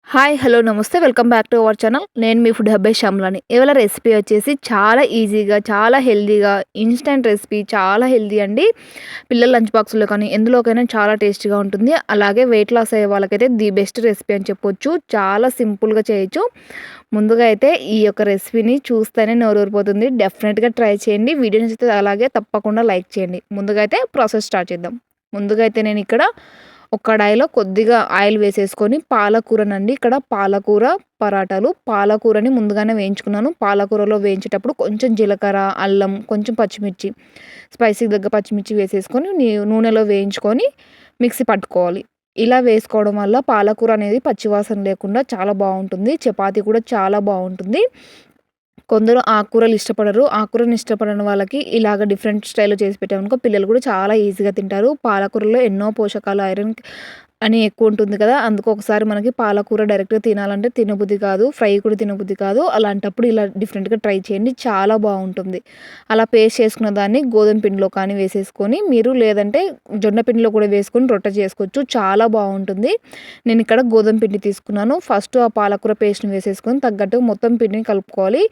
Hi! Hello! నమస్తే. Welcome back to our channel. నేను మీ food హబ్బే శ్యామ్లాని. ఇవాళ రెసిపీ వచ్చేసి చాలా ఈజీగా, చాలా హెల్తీగా ఇన్‌స్టంట్ రెసిపీ చాలా హెల్తీ అండి. పిల్లల లంచ్ బాక్స్‌లో కానీ ఎందులోకైనా చాలా టేస్టీగా ఉంటుంది. అలాగే వెయిట్ లాస్ అయ్యే వాళ్ళకైతే ది బెస్ట్ రెసిపీ అని చెప్పొచ్చు. చాలా సింపుల్‌గా చేయొచ్చు. ముందుగా అయితే ఈ యొక్క రెసిపీని చూస్తేనే నోరూరిపోతుంది. డెఫినిట్‌గా ట్రై చేయండి. వీడియో నచ్చితే అలాగే తప్పకుండా లైక్ చేయండి. ముందుగా అయితే ప్రాసెస్ స్టార్ట్ చేద్దాం. ముందుగా అయితే నేను ఇక్కడ ఒక కడాయిలో కొద్దిగా ఆయిల్ వేసేసుకొని పాలకూరనండి ఇక్కడ పాలకూర పరాటాలు పాలకూరని ముందుగానే వేయించుకున్నాను. పాలకూరలో వేయించేటప్పుడు కొంచెం జీలకర్ర, అల్లం, కొంచెం పచ్చిమిర్చి స్పైసీకి తగ్గ పచ్చిమిర్చి వేసేసుకొని నూనెలో వేయించుకొని మిక్సీ పట్టుకోవాలి. ఇలా వేసుకోవడం వల్ల పాలకూర అనేది పచ్చివాసన లేకుండా చాలా బావుంటుంది. చపాతీ కూడా చాలా బావుంటుంది. కొందరు ఆకుకూరలు ఇష్టపడరు. ఆకుకూరని ఇష్టపడని వాళ్ళకి ఇలాగ డిఫరెంట్ స్టైల్‌లో చేసి పెట్టామనుకో పిల్లలు కూడా చాలా ఈజీగా తింటారు. పాలకూరలో ఎన్నో పోషకాలు ఐరన్ అని ఎక్కువుంటుంది కదా! అందుకు ఒకసారి మనకి పాలకూర డైరెక్ట్‌గా తినాలంటే తినబుద్ధి కాదు. ఫ్రై కూడా తినబుద్ధి కాదు. అలాంటప్పుడు ఇలా డిఫరెంట్‌గా ట్రై చేయండి. చాలా బావుంటుంది. అలా పేస్ట్ చేసుకున్న దాన్ని గోధుమ పిండిలో కానీ వేసేసుకొని మీరు లేదంటే జొన్న పిండిలో కూడా వేసుకొని రొట్టె చేసుకోవచ్చు. చాలా బావుంటుంది. నేనిక్కడ గోధుమ పిండి తీసుకున్నాను. ఫస్ట్ ఆ పాలకూర పేస్ట్‌ని వేసేసుకొని తగ్గట్టు మొత్తం పిండిని కలుపుకోవాలి.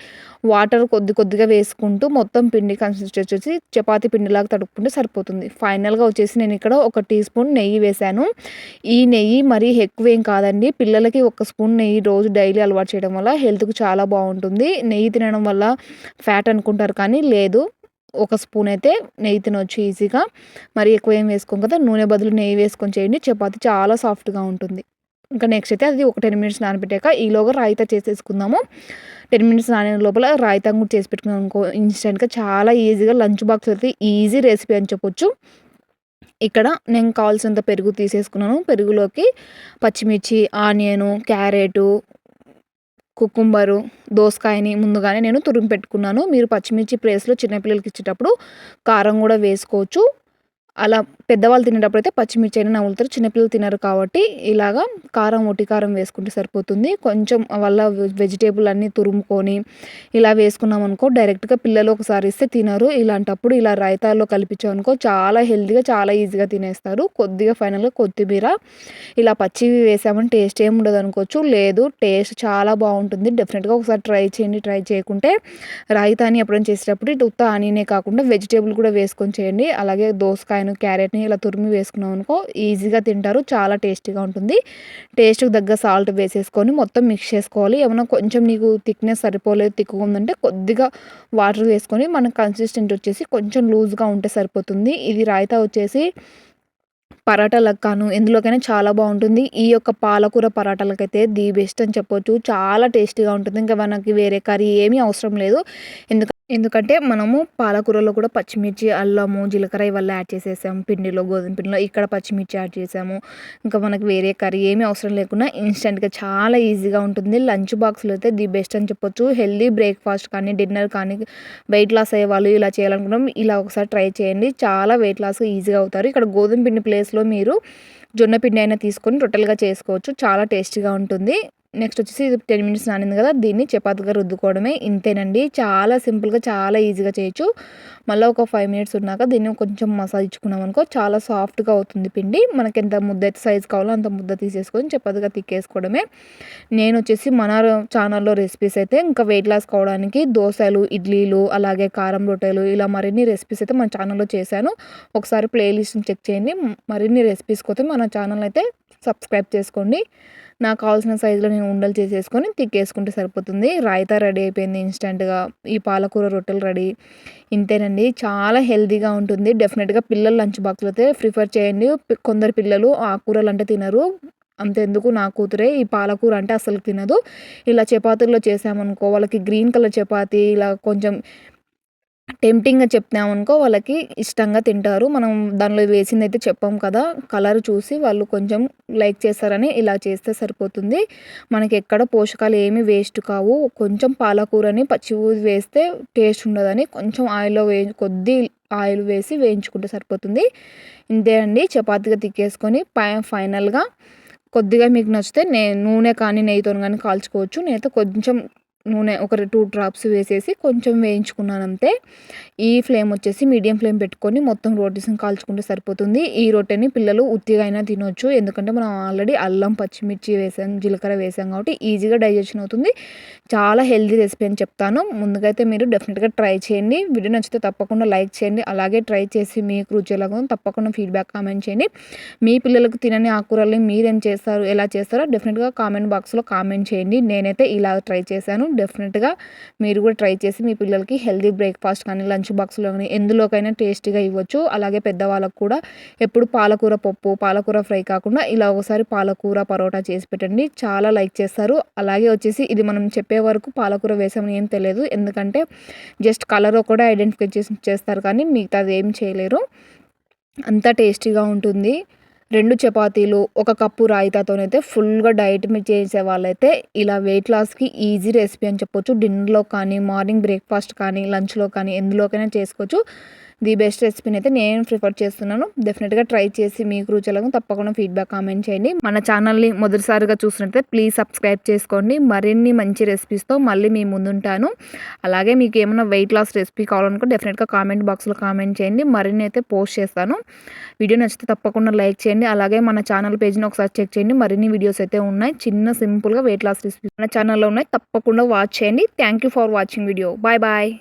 వాటర్ కొద్ది కొద్దిగా వేసుకుంటూ మొత్తం పిండి కన్సిస్టెన్సీ వచ్చేసి చపాతీ పిండిలాగా తడుపుకుంటే సరిపోతుంది. ఫైనల్‌గా వచ్చేసి నేనిక్కడ ఒక టీ స్పూన్ నెయ్యి వేశాను. ఈ నెయ్యి మరీ ఎక్కువేం కాదండి. పిల్లలకి ఒక స్పూన్ నెయ్యి రోజు డైలీ అలవాటు చేయడం వల్ల హెల్త్‌కి చాలా బావుంటుంది. నెయ్యి తినడం వల్ల ఫ్యాట్ అనుకుంటారు కానీ లేదు. ఒక స్పూన్ అయితే నెయ్యి తినొచ్చు ఈజీగా. మరి ఎక్కువ ఏం వేసుకోం కదా! నూనె బదులు నెయ్యి వేసుకొని చేయండి. చపాతీ చాలా సాఫ్ట్‌గా ఉంటుంది. ఇంకా నెక్స్ట్ అయితే అది ఒక 10 మినిట్స్ నానబెట్టాక ఈలోగా రాయితా చేసేసుకుందాము. 10 మినిట్స్ నానే లోపల రాయితా కూడా చేసి పెట్టుకున్నాం అనుకో ఇన్‌స్టంట్‌గా చాలా ఈజీగా లంచ్ బాక్స్ అయితే ఈజీ రెసిపీ అని చెప్పొచ్చు. ఇక్కడ నేను కావాల్సినంత పెరుగు తీసేసుకున్నాను. పెరుగులోకి పచ్చిమిర్చి, ఆనియను, క్యారెటు, కుకుంబరు, దోసకాయని ముందుగానే నేను తురిమి పెట్టుకున్నాను. మీరు పచ్చిమిర్చి ప్లేస్‌లో చిన్న పిల్లలకి ఇచ్చేటప్పుడు కారం గూడా వేసుకోవచ్చు. అలా పెద్దవాళ్ళు తినేటప్పుడైతే పచ్చిమిర్చి అయినా నములుతారు. చిన్నపిల్లలు తినరు కాబట్టి ఇలాగా కారం ఒట్టి కారం వేసుకుంటే సరిపోతుంది. కొంచెం వల్ల వెజిటబుల్ అన్నీ తురుముకొని ఇలా వేసుకున్నామనుకో డైరెక్ట్‌గా పిల్లలు ఒకసారి ఇస్తే తినరు. ఇలాంటప్పుడు ఇలా రైతాలో కలిపించామనుకో చాలా హెల్తీగా చాలా ఈజీగా తినేస్తారు. కొద్దిగా ఫైనల్‌గా కొత్తిమీర ఇలా పచ్చివి వేసామంటే టేస్ట్ ఏమి ఉండదనుకోవచ్చు. లేదు టేస్ట్ చాలా బావుంటుంది. డెఫినిట్‌గా ఒకసారి ట్రై చేయండి. ట్రై చేయకుంటే రైతాని ఎప్పుడైనా చేసేటప్పుడు ఇటు ఉత్త ఆనియనే కాకుండా వెజిటబుల్ కూడా వేసుకొని చేయండి. అలాగే దోసకాయను, క్యారెట్‌ని ఇలా తురిమి వేసుకున్నామనుకో ఈజీగా తింటారు. చాలా టేస్టీగా ఉంటుంది. టేస్ట్‌కి తగ్గ సాల్ట్ వేసేసుకొని మొత్తం మిక్స్ చేసుకోవాలి. ఏమన్నా కొంచెం నీకు థిక్‌నెస్ సరిపోలేదు తిక్కుగా ఉందంటే కొద్దిగా వాటర్ వేసుకొని మన కన్సిస్టెంట్ వచ్చేసి కొంచెం లూజ్‌గా ఉంటే సరిపోతుంది. ఇది రాయితా వచ్చేసి పరాటాలకు కాను ఎందులోకైనా చాలా బావుంటుంది. ఈ యొక్క పాలకూర పరాటాలకైతే ది బెస్ట్ అని చెప్పొచ్చు. చాలా టేస్టీగా ఉంటుంది. ఇంకా మనకి వేరే కర్రీ ఏమీ అవసరం లేదు. ఎందుకంటే మనము పాలకూరలో కూడా పచ్చిమిర్చి, అల్లము, జీలకర్ర ఇవన్నీ యాడ్ చేసేసాము పిండిలో, గోధుమ పిండిలో. ఇక్కడ పచ్చిమిర్చి యాడ్ చేసాము. ఇంకా మనకు వేరే కర్రీ ఏమీ అవసరం లేకుండా ఇన్‌స్టంట్‌గా చాలా ఈజీగా ఉంటుంది. లంచ్ బాక్స్‌లో అయితే ది బెస్ట్ అని చెప్పొచ్చు. హెల్తీ బ్రేక్‌ఫాస్ట్ కానీ, డిన్నర్ కానీ, వెయిట్ లాస్ అయ్యేవాళ్ళు ఇలా చేయాలనుకున్నప్పుడు ఇలా ఒకసారి ట్రై చేయండి. చాలా వెయిట్ లాస్ ఈజీగా అవుతారు. ఇక్కడ గోధుమ పిండి ప్లేస్‌లో మీరు జొన్న పిండి అయినా తీసుకొని రొట్టెలుగా చేసుకోవచ్చు. చాలా టేస్టీగా ఉంటుంది. నెక్స్ట్ వచ్చేసి ఇది 10 మినిట్స్ నానింది కదా! దీన్ని చపాతీగా రుద్దుకోవడమే. ఇంతేనండి. చాలా సింపుల్‌గా చాలా ఈజీగా చేయొచ్చు. మళ్ళా ఒక 5 మినిట్స్ ఉన్నాక దీన్ని కొంచెం మసాజ్ ఇచ్చుకున్నామనుకో చాలా సాఫ్ట్‌గా అవుతుంది పిండి. మనకెంత ముద్ద అయితే సైజ్ కావాలో అంత ముద్ద తీసేసుకొని చపాతీగా తిక్కేసుకోవడమే. నేనొచ్చేసి మన ఛానల్‌లో రెసిపీస్ అయితే ఇంకా వెయిట్ లాస్ కావడానికి దోసలు, ఇడ్లీలు, అలాగే కారం రొట్టెలు ఇలా మరిన్ని రెసిపీస్ అయితే మన ఛానల్‌లో చేశాను. ఒకసారి ప్లే లిస్ట్‌ని చెక్ చేయండి. మరిన్ని రెసిపీస్ కోసం మన ఛానల్ అయితే సబ్స్క్రైబ్ చేసుకోండి. నాకు కావాల్సిన సైజులో నేను ఉండలు చేసేసుకొని తిక్కేసుకుంటే సరిపోతుంది. రాయితా రెడీ అయిపోయింది ఇన్‌స్టంట్‌గా. ఈ పాలకూర రొట్టెలు రెడీ. ఇంతేనండి. చాలా హెల్తీగా ఉంటుంది. డెఫినిట్‌గా పిల్లల లంచ్ బాక్స్‌లో అయితే ప్రిఫర్ చేయండి. కొందరు పిల్లలు ఆకుకూరలంటే తినరు. అంతెందుకు నా కూతురే ఈ పాలకూర అంటే అస్సలు తినదు. ఇలా చపాతీల్లో చేశామనుకో వాళ్ళకి గ్రీన్ కలర్ చపాతీ ఇలా కొంచెం టెంప్టింగ్‌గా చెప్పినామనుకో వాళ్ళకి ఇష్టంగా తింటారు. మనం దానిలో వేసిందైతే చెప్పం కదా! కలర్ చూసి వాళ్ళు కొంచెం లైక్ చేస్తారని ఇలా చేస్తే సరిపోతుంది. మనకెక్కడ పోషకాలు ఏమి వేస్ట్ కావు. కొంచెం పాలకూరని పచ్చి ఊది వేస్తే టేస్ట్ ఉండదని కొంచెం ఆయిల్‌లో కొద్ది ఆయిల్ వేసి వేయించుకుంటే సరిపోతుంది. ఇంతే అండి. చపాతీగా తిక్కేసుకొని ఫైనల్‌గా కొద్దిగా మీకు నచ్చితే నూనె కానీ, నెయ్యితోని గానీ కాల్చుకోవచ్చు. నేనైతే కొంచెం నూనె ఒక 2 డ్రాప్స్ వేసేసి కొంచెం వేయించుకున్నాను అంతే. ఈ ఫ్లేమ్ వచ్చేసి మీడియం ఫ్లేమ్ పెట్టుకొని మొత్తం రోటీస్‌ని కాల్చుకుంటే సరిపోతుంది. ఈ రొట్టెని పిల్లలు ఉత్తిగా అయినా తినొచ్చు. ఎందుకంటే మనం ఆల్రెడీ అల్లం, పచ్చిమిర్చి వేసాం, జీలకర్ర వేసాం కాబట్టి ఈజీగా డైజెషన్ అవుతుంది. చాలా హెల్తీ రెసిపీ అని చెప్తాను. ముందుగైతే మీరు డెఫినిట్‌గా ట్రై చేయండి. వీడియో నచ్చితే తప్పకుండా లైక్ చేయండి. అలాగే ట్రై చేసి మీకు రుచి ఎలాగో తప్పకుండా ఫీడ్‌బ్యాక్ కామెంట్ చేయండి. మీ పిల్లలకు తినని ఆకుకూరల్ని మీరేం చేస్తారు, ఎలా చేస్తారో డెఫినిట్‌గా కామెంట్ బాక్స్‌లో కామెంట్ చేయండి. నేనైతే ఇలా ట్రై చేశాను. డెఫినిట్‌గా మీరు కూడా ట్రై చేసి మీ పిల్లలకి హెల్తీ బ్రేక్‌ఫాస్ట్ కానీ, లంచ్ బాక్స్‌లో కానీ ఎందులోకైనా టేస్టీగా ఇవ్వచ్చు. అలాగే పెద్దవాళ్ళకు కూడా ఎప్పుడు పాలకూర పప్పు, పాలకూర ఫ్రై కాకుండా ఇలా ఒకసారి పాలకూర పరోటా చేసి పెట్టండి. చాలా లైక్ చేస్తారు. అలాగే వచ్చేసి ఇది మనం చెప్పే వరకు పాలకూర వేసామని ఏం తెలియదు. ఎందుకంటే జస్ట్ కలర్ ఒకటే ఐడెంటిఫై చేస్తారు కానీ మిగతాది ఏం చేయలేరు. అంత టేస్టీగా ఉంటుంది. 2 చపాతీలు, 1 కప్పు రాయితాతోనైతే ఫుల్‌గా డైట్ చేసే వాళ్ళైతే ఇలా వెయిట్ లాస్‌కి ఈజీ రెసిపీ అని చెప్పొచ్చు. డిన్నర్‌లో కానీ, మార్నింగ్ బ్రేక్‌ఫాస్ట్ కానీ, లంచ్‌లో కానీ ఎందులోకైనా చేసుకోవచ్చు. ది బెస్ట్ రెసిపీని అయితే నేను ప్రిఫర్ చేస్తున్నాను. డెఫినిట్‌గా ట్రై చేసి మీకు రుచి ఎలాగో తప్పకుండా ఫీడ్‌బ్యాక్ కామెంట్ చేయండి. మన ఛానల్‌ని మొదటిసారిగా చూసినట్లయితే ప్లీజ్ సబ్స్క్రైబ్ చేసుకోండి. మరిన్ని మంచి రెసిపీస్‌తో మళ్ళీ మీ ముందుంటాను. అలాగే మీకు ఏమైనా వెయిట్ లాస్ రెసిపీ కావాలనుకో డెఫినిట్‌గా కామెంట్ బాక్స్‌లో కామెంట్ చేయండి. మరిన్ని అయితే పోస్ట్ చేస్తాను. వీడియో నచ్చితే తప్పకుండా లైక్ చేయండి. అలాగే మన ఛానల్ పేజ్‌ని ఒకసారి చెక్ చేయండి. మరిన్ని వీడియోస్ అయితే ఉన్నాయి. చిన్న సింపుల్‌గా వెయిట్ లాస్ రెసిపీ మన ఛానల్‌లో ఉన్నాయి. తప్పకుండా వాచ్ చేయండి. Thank you for watching video. Bye bye.